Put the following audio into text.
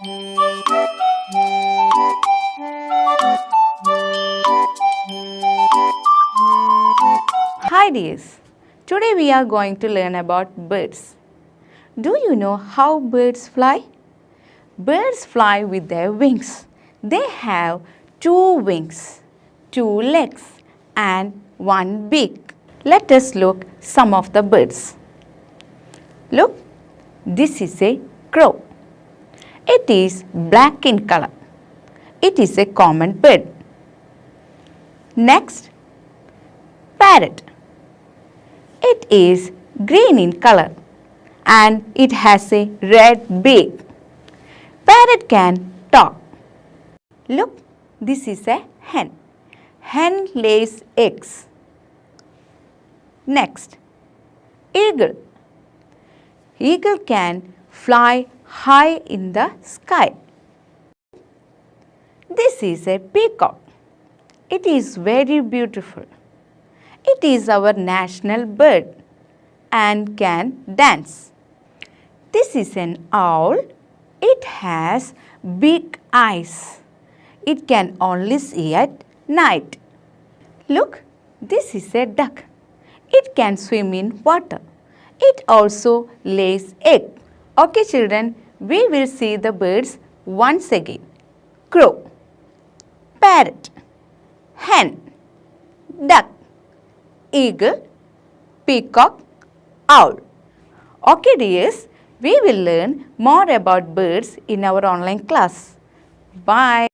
Hi dears, today we are going to learn about birds. Do you know how birds fly? Birds fly with their wings. They have two wings, two legs and one beak. Let us look some of the birds. Look, this is a crow. It is black in color. It is a common bird. Next, parrot. It is green in color and it has a red beak. Parrot can talk. Look, this is a hen. Hen lays eggs. Next, eagle. Eagle can fly high in the sky. This is a peacock. It is very beautiful. It is our national bird and can dance. This is an owl. It has big eyes. It can only see at night. Look, this is a duck. It can swim in water. It also lays egg. Okay children, we will see the birds once again. Crow, parrot, hen, duck, eagle, peacock, owl. Okay dears, we will learn more about birds in our online class. Bye.